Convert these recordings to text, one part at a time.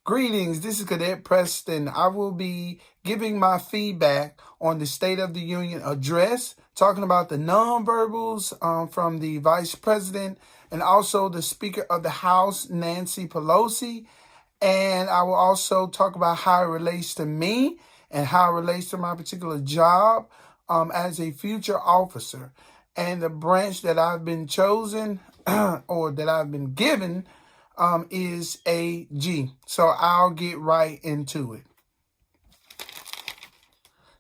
Greetings, this is Cadet Preston. I will be giving my feedback on the State of the Union address, talking about the nonverbals from the Vice President and also the Speaker of the House, Nancy Pelosi. And I will also talk about how it relates to me and how it relates to my particular job as a future officer and the branch that I've been chosen or that I've been given is AG. So I'll get right into it.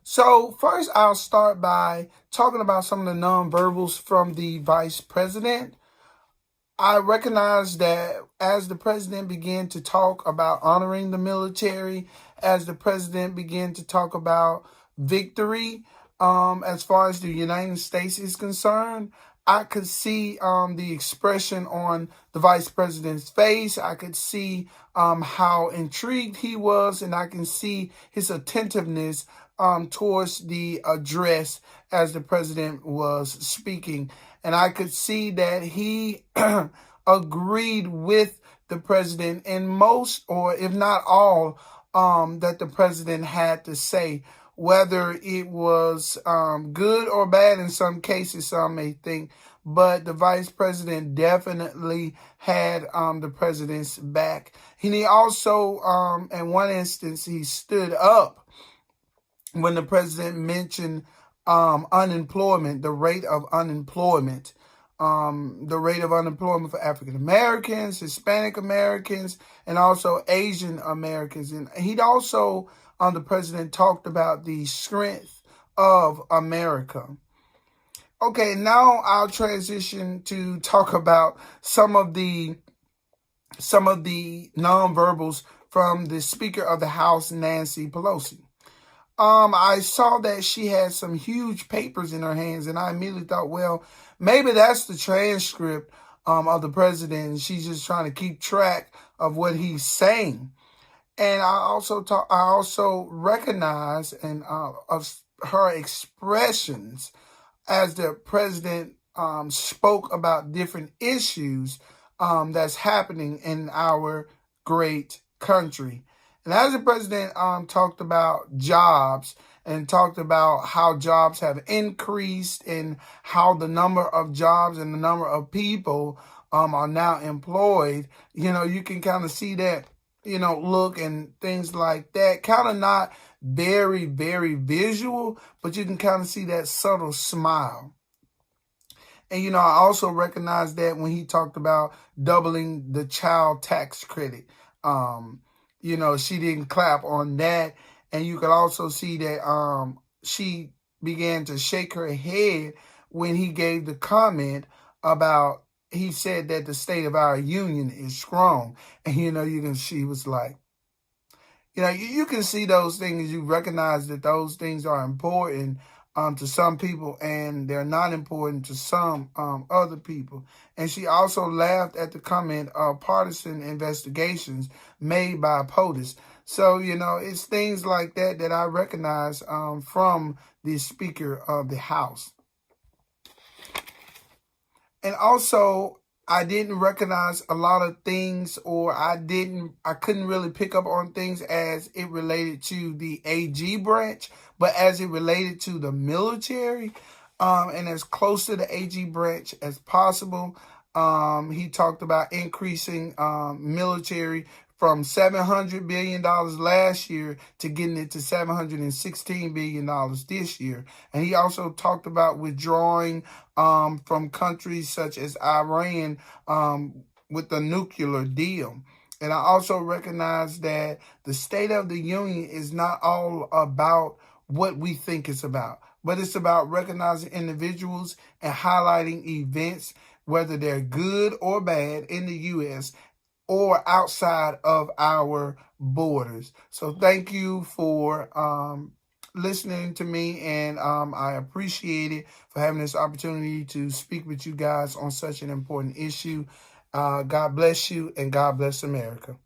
So first, I'll start by talking about some of the nonverbals from the Vice President. I recognize that as the President began to talk about honoring the military, as the President began to talk about victory, as far as the United States is concerned, I could see the expression on the Vice President's face. I could see how intrigued he was, and I can see his attentiveness towards the address as the President was speaking. And I could see that he agreed with the President in most, or if not all, that the President had to say. Whether it was good or bad in some cases, some may think, but the Vice President definitely had the President's back. And he also, in one instance, he stood up when the President mentioned unemployment, the rate of unemployment. The rate of unemployment for African Americans, Hispanic Americans, and also Asian Americans. And he'd also, the President talked about the strength of America. Okay, now I'll transition to talk about some of the nonverbals from the Speaker of the House, Nancy Pelosi. I saw that she had some huge papers in her hands, and I immediately thought, well, maybe that's the transcript of the President, and she's just trying to keep track of what he's saying. And I also recognize and of her expressions as the President spoke about different issues that's happening in our great country. And as the President talked about jobs and talked about how jobs have increased and how the number of jobs and the number of people are now employed, you can kind of see that, look and things like that. Kind of not very, very visual, but you can kind of see that subtle smile. And, I also recognize that when he talked about doubling the child tax credit, she didn't clap on that. And you could also see that she began to shake her head when he gave the comment about, he said that the state of our union is strong. And, she was like, you can see those things. You recognize that those things are important to some people, and they're not important to some other people. And she also laughed at the comment of partisan investigations made by POTUS. So, it's things like that that I recognize from the Speaker of the House. And also, I didn't recognize a lot of things, or I couldn't really pick up on things as it related to the AG branch, but as it related to the military, and as close to the AG branch as possible. He talked about increasing military from $700 billion last year to getting it to $716 billion this year. And he also talked about withdrawing from countries such as Iran with the nuclear deal. And I also recognize that the State of the Union is not all about what we think it's about, but it's about recognizing individuals and highlighting events, whether they're good or bad, in the U.S., or outside of our borders. So thank you for listening to me, and I appreciate it for having this opportunity to speak with you guys on such an important issue. God bless you, and God bless America.